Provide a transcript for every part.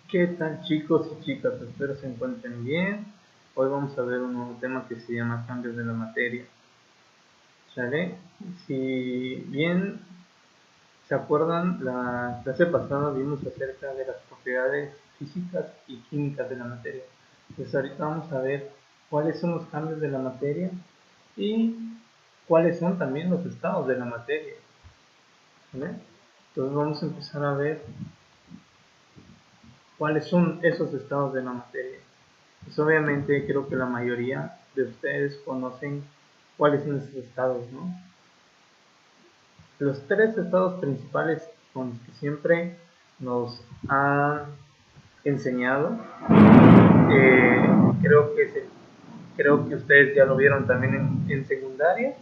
¿Qué tal, chicos y chicas? Espero se encuentren bien. Hoy vamos a ver un nuevo tema que se llama cambios de la materia. ¿Sale? Si bien se acuerdan, la clase pasada vimos acerca de las propiedades físicas y químicas de la materia. Pues ahorita vamos a ver cuáles son los cambios de la materia y cuáles son también los estados de la materia. ¿Sale? Entonces vamos a empezar a ver cuáles son esos estados de la materia. Pues obviamente creo que la mayoría de ustedes conocen cuáles son esos estados, ¿no? Los tres estados principales con los que siempre nos han enseñado, eh, creo, que creo que ustedes ya lo vieron también en secundaria,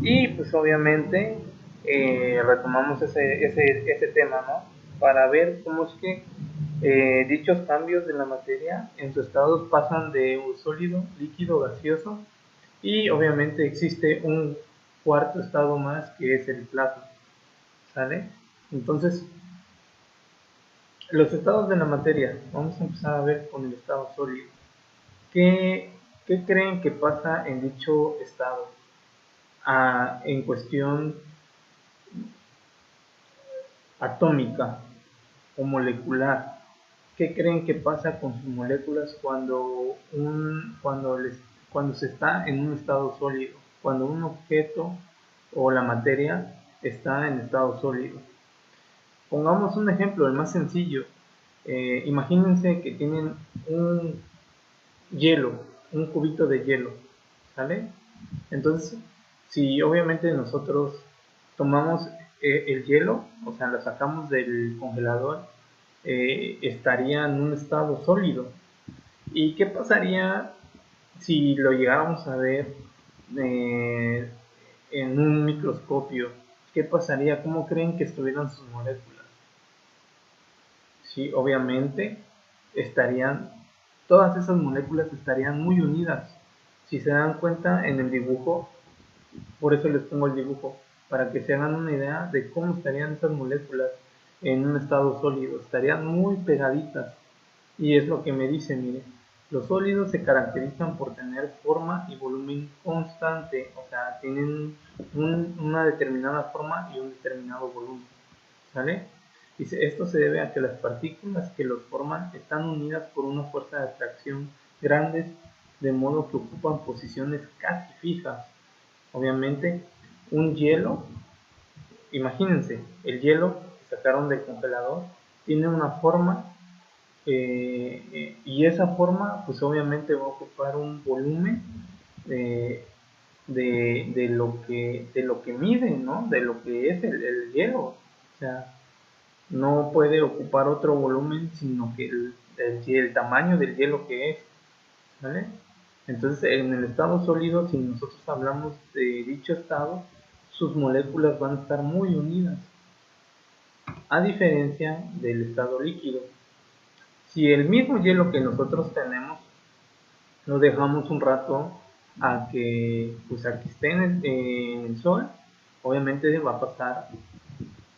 y pues obviamente retomamos ese tema, ¿no? Para ver cómo es que dichos cambios de la materia en sus estados pasan de un sólido, líquido, gaseoso, y obviamente existe un cuarto estado más que es el plasma, ¿sale? Entonces, los estados de la materia, vamos a empezar a ver con el estado sólido. ¿Qué, qué creen que pasa en dicho estado? En cuestión atómica o molecular. ¿Qué creen que pasa con sus moléculas cuando se está en un estado sólido? Cuando un objeto o la materia está en estado sólido. Pongamos un ejemplo, el más sencillo. Imagínense que tienen un hielo, un cubito de hielo, ¿sale? Entonces, si obviamente nosotros tomamos el hielo, o sea, lo sacamos del congelador, estaría en un estado sólido. ¿Y qué pasaría si lo llegáramos a ver eh, en un microscopio? ¿Qué pasaría? ¿Cómo creen que estuvieran sus moléculas? Sí, obviamente estarían, todas esas moléculas estarían muy unidas. Si se dan cuenta en el dibujo, por eso les pongo el dibujo, para que se hagan una idea de cómo estarían esas moléculas en un estado sólido. Estarían muy pegaditas. Y es lo que me dice, mire, los sólidos se caracterizan por tener forma y volumen constante, o sea, tienen una determinada forma y un determinado volumen, ¿sale? Dice, esto se debe a que las partículas que los forman están unidas por una fuerza de atracción grandes, de modo que ocupan posiciones casi fijas. Obviamente, un hielo, imagínense, el hielo que sacaron del congelador tiene una forma y esa forma pues obviamente va a ocupar un volumen eh, de lo que mide, ¿no? De lo que es el hielo. O sea, no puede ocupar otro volumen sino que el tamaño del hielo que es, ¿vale? Entonces, en el estado sólido, si nosotros hablamos de dicho estado, sus moléculas van a estar muy unidas, a diferencia del estado líquido. Si el mismo hielo que nosotros tenemos lo dejamos un rato a que esté en el sol, obviamente va a pasar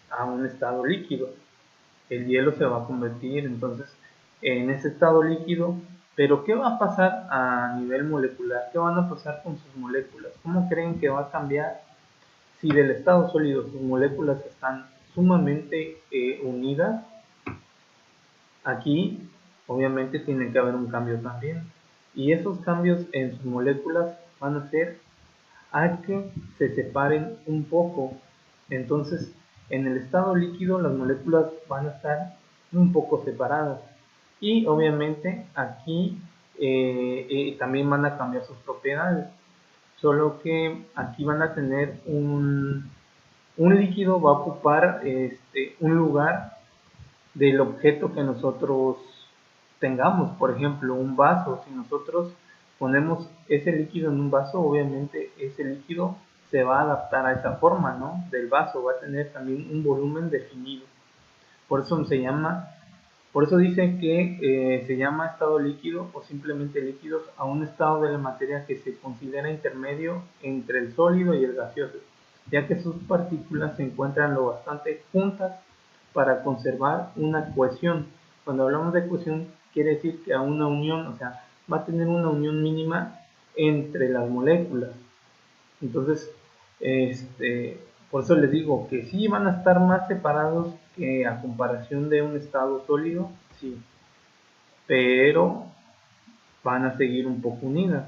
a un estado líquido. El hielo se va a convertir entonces en ese estado líquido. Pero ¿qué va a pasar a nivel molecular? ¿Qué van a pasar con sus moléculas? ¿Cómo creen que va a cambiar si del estado sólido sus moléculas están sumamente unidas? Aquí obviamente tiene que haber un cambio también, y esos cambios en sus moléculas van a ser a que se separen un poco. Entonces, en el estado líquido las moléculas van a estar un poco separadas, y obviamente aquí también van a cambiar sus propiedades, solo que aquí van a tener un líquido va a ocupar un lugar del objeto que nosotros tengamos. Por ejemplo, un vaso, si nosotros ponemos ese líquido en un vaso, obviamente ese líquido se va a adaptar a esa forma, ¿no? Del vaso, va a tener también un volumen definido. Por eso por eso dice que se llama estado líquido o simplemente líquidos a un estado de la materia que se considera intermedio entre el sólido y el gaseoso, ya que sus partículas se encuentran lo bastante juntas para conservar una cohesión. Cuando hablamos de cohesión, quiere decir que a una unión, o sea, va a tener una unión mínima entre las moléculas. Entonces, por eso les digo que sí van a estar más separados que a comparación de un estado sólido, sí, pero van a seguir un poco unidas.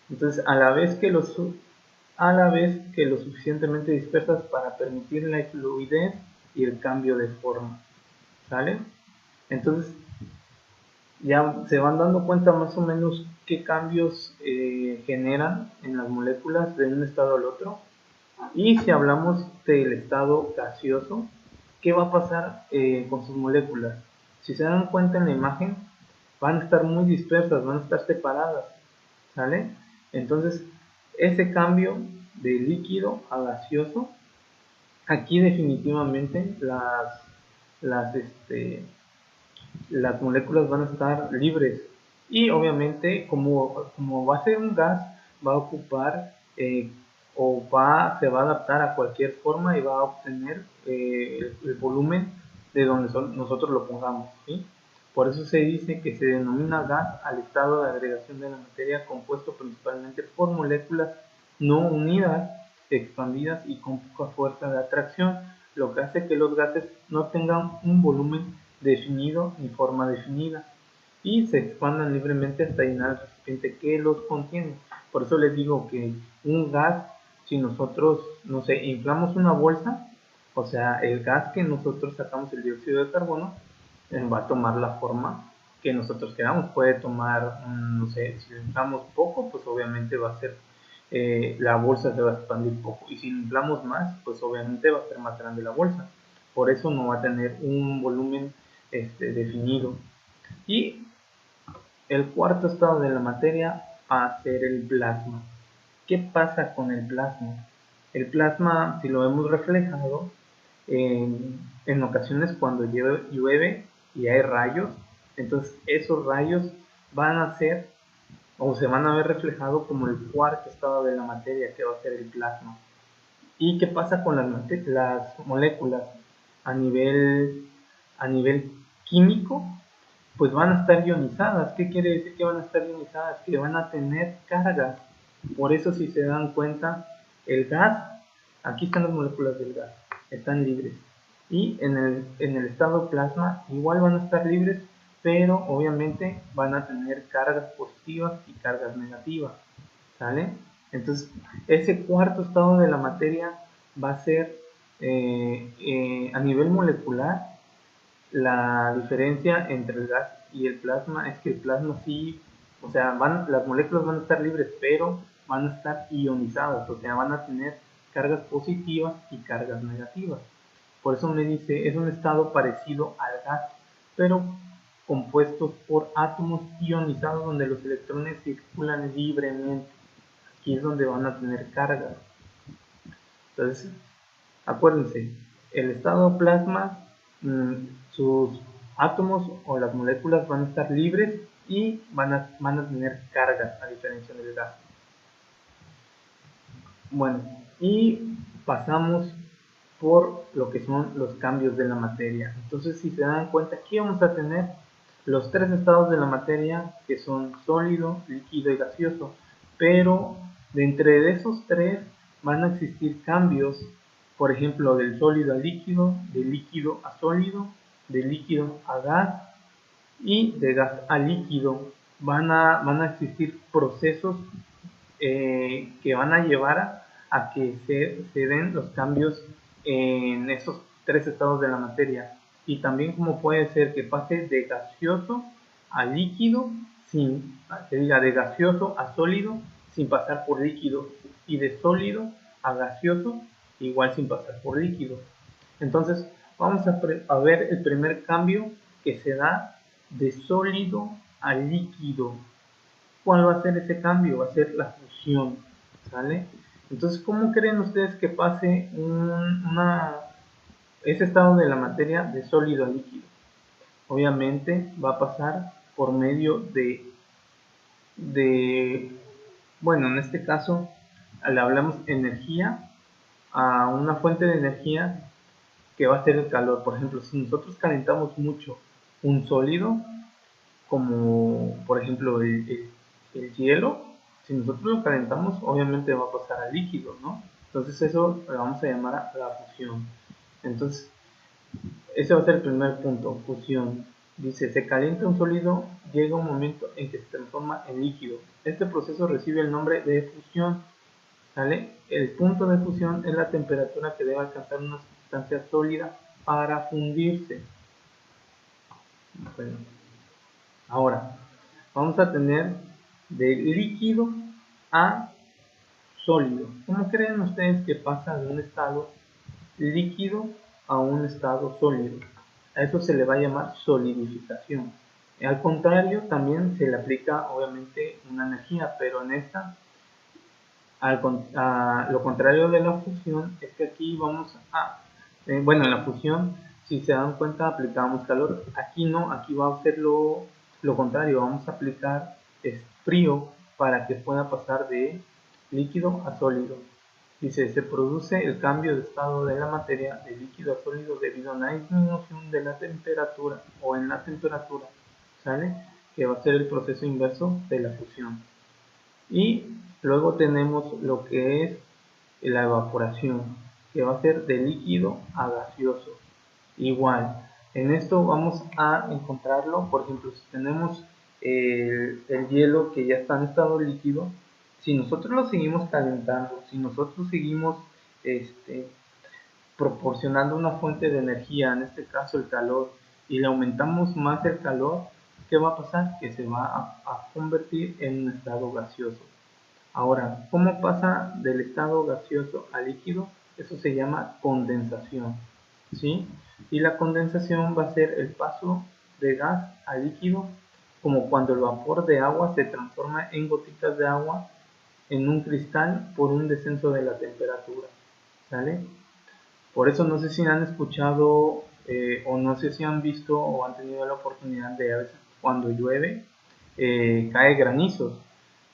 Entonces, a la vez que lo suficientemente dispersas para permitir la fluidez y el cambio de forma, ¿sale? Entonces, ya se van dando cuenta más o menos qué cambios generan en las moléculas de un estado al otro. Y si hablamos del estado gaseoso, ¿qué va a pasar con sus moléculas? Si se dan cuenta en la imagen, van a estar muy dispersas, van a estar separadas, ¿sale? Entonces, ese cambio de líquido a gaseoso, aquí definitivamente las, este, las moléculas van a estar libres y obviamente como va a ser un gas, va a ocupar se va a adaptar a cualquier forma y va a obtener el volumen de donde nosotros lo pongamos, ¿sí? Por eso se dice que se denomina gas al estado de agregación de la materia compuesto principalmente por moléculas no unidas, expandidas y con poca fuerza de atracción, lo que hace que los gases no tengan un volumen definido ni forma definida y se expandan libremente hasta llenar el recipiente que los contiene. Por eso les digo que un gas, si nosotros, no sé, inflamos una bolsa, o sea, el gas que nosotros sacamos, el dióxido de carbono, va a tomar la forma que nosotros queramos. Puede tomar, no sé, si lo inflamos poco, pues obviamente va a ser, la bolsa se va a expandir poco. Y si lo inflamos más, pues obviamente va a ser más grande la bolsa. Por eso no va a tener un volumen definido. Y el cuarto estado de la materia va a ser el plasma. ¿Qué pasa con el plasma? El plasma, si lo vemos reflejado, en ocasiones cuando llueve y hay rayos, entonces esos rayos van a ser o se van a ver reflejados como el cuarto estado de la materia, que va a ser el plasma. ¿Y qué pasa con las moléculas a a nivel químico? Pues van a estar ionizadas. ¿Qué quiere decir que van a estar ionizadas? Que van a tener cargas. Por eso, si se dan cuenta, el gas, aquí están las moléculas del gas, están libres. Y en el estado plasma igual van a estar libres, pero obviamente van a tener cargas positivas y cargas negativas, ¿sale? Entonces, ese cuarto estado de la materia va a ser a nivel molecular. La diferencia entre el gas y el plasma es que el plasma sí, o sea, las moléculas van a estar libres, pero van a estar ionizadas, o sea, van a tener cargas positivas y cargas negativas. Por eso me dice, es un estado parecido al gas, pero compuestos por átomos ionizados donde los electrones circulan libremente. Aquí es donde van a tener cargas. Entonces, acuérdense, el estado plasma, sus átomos o las moléculas van a estar libres y van a tener cargas a diferencia del gas. Bueno, y pasamos por lo que son los cambios de la materia. Entonces, si se dan cuenta, aquí vamos a tener los tres estados de la materia que son sólido, líquido y gaseoso, pero de entre esos tres van a existir cambios, por ejemplo, del sólido a líquido, de líquido a sólido, de líquido a gas y de gas a líquido. Van a existir procesos que van a llevar a que se den los cambios en esos tres estados de la materia. Y también como puede ser que pase de gaseoso a líquido, que diga de gaseoso a sólido sin pasar por líquido, y de sólido a gaseoso igual sin pasar por líquido. Entonces vamos a ver el primer cambio que se da de sólido a líquido. ¿Cuál va a ser ese cambio? Va a ser la fusión, ¿sale? Entonces, ¿cómo creen ustedes que pase ese estado de la materia de sólido a líquido? Obviamente va a pasar por medio bueno, en este caso le hablamos energía a una fuente de energía que va a ser el calor. Por ejemplo, si nosotros calentamos mucho un sólido, como por ejemplo el hielo. Si nosotros lo calentamos, obviamente va a pasar a líquido, ¿no? Entonces eso lo vamos a llamar a la fusión. Entonces, ese va a ser el primer punto, fusión. Dice, se calienta un sólido, llega un momento en que se transforma en líquido. Este proceso recibe el nombre de fusión, ¿sale? El punto de fusión es la temperatura que debe alcanzar una sustancia sólida para fundirse. Bueno, ahora, vamos a tener de líquido a sólido. ¿Cómo creen ustedes que pasa de un estado líquido a un estado sólido? A eso se le va a llamar solidificación. Al contrario, también se le aplica obviamente una energía, pero en esta, a lo contrario de la fusión, es que aquí vamos a, bueno, en la fusión, si se dan cuenta, aplicamos calor. Aquí no, aquí va a ser lo contrario, vamos a aplicar frío para que pueda pasar de líquido a sólido. Dice, se produce el cambio de estado de la materia de líquido a sólido debido a una disminución de la temperatura o en la temperatura, ¿sale? Que va a ser el proceso inverso de la fusión. Y luego tenemos lo que es la evaporación, que va a ser de líquido a gaseoso. Igual, en esto vamos a encontrarlo, por ejemplo, si tenemos el hielo que ya está en estado líquido, si nosotros lo seguimos calentando, si nosotros seguimos proporcionando una fuente de energía, en este caso el calor, y le aumentamos más el calor, ¿qué va a pasar? Que se va a convertir en un estado gaseoso. Ahora, ¿cómo pasa del estado gaseoso a líquido? Eso se llama condensación, ¿sí? Y la condensación va a ser el paso de gas a líquido, como cuando el vapor de agua se transforma en gotitas de agua en un cristal por un descenso de la temperatura, ¿sale? Por eso no sé si han escuchado o no sé si han visto o han tenido la oportunidad de a veces cuando llueve cae granizos,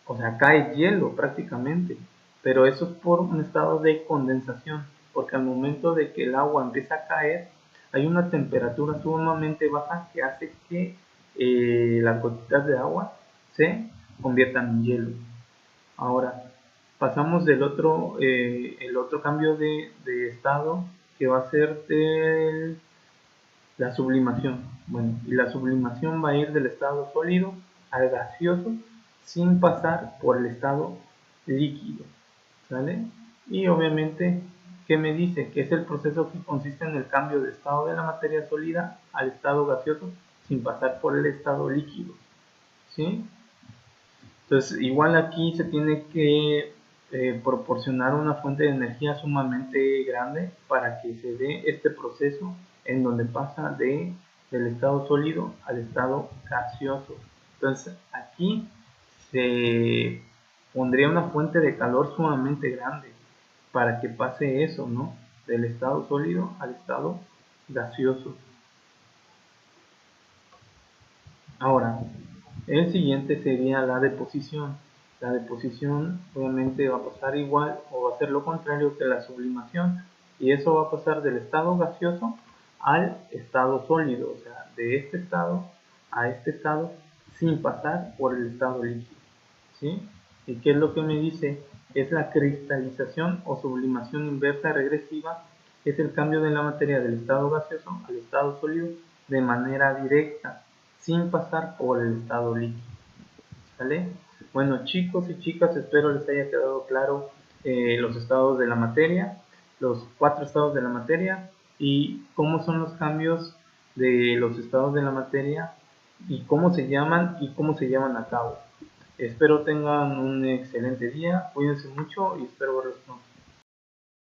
o sea, cae hielo prácticamente, pero eso es por un estado de condensación, porque al momento de que el agua empieza a caer, hay una temperatura sumamente baja que hace que las gotitas de agua se conviertan en hielo. Ahora, pasamos del otro, el otro cambio de estado que va a ser la sublimación. Bueno, y la sublimación va a ir del estado sólido al gaseoso sin pasar por el estado líquido, ¿sale? Y obviamente, ¿qué me dice? Que es el proceso que consiste en el cambio de estado de la materia sólida al estado gaseoso sin pasar por el estado líquido, ¿sí? Entonces, igual aquí se tiene que proporcionar una fuente de energía sumamente grande para que se dé este proceso en donde pasa del estado sólido al estado gaseoso. Entonces, aquí se pondría una fuente de calor sumamente grande para que pase eso, ¿no? Del estado sólido al estado gaseoso. Ahora, el siguiente sería la deposición. La deposición obviamente va a pasar igual o va a ser lo contrario que la sublimación, y eso va a pasar del estado gaseoso al estado sólido, o sea, de este estado a este estado sin pasar por el estado líquido, ¿sí? ¿Y qué es lo que me dice? Es la cristalización o sublimación inversa regresiva, es el cambio de la materia del estado gaseoso al estado sólido de manera directa, sin pasar por el estado líquido, ¿vale? Bueno, chicos y chicas, espero les haya quedado claro los estados de la materia, los 4 estados de la materia y cómo son los cambios de los estados de la materia y cómo se llaman a cabo. Espero tengan un excelente día, cuídense mucho y espero verlos pronto.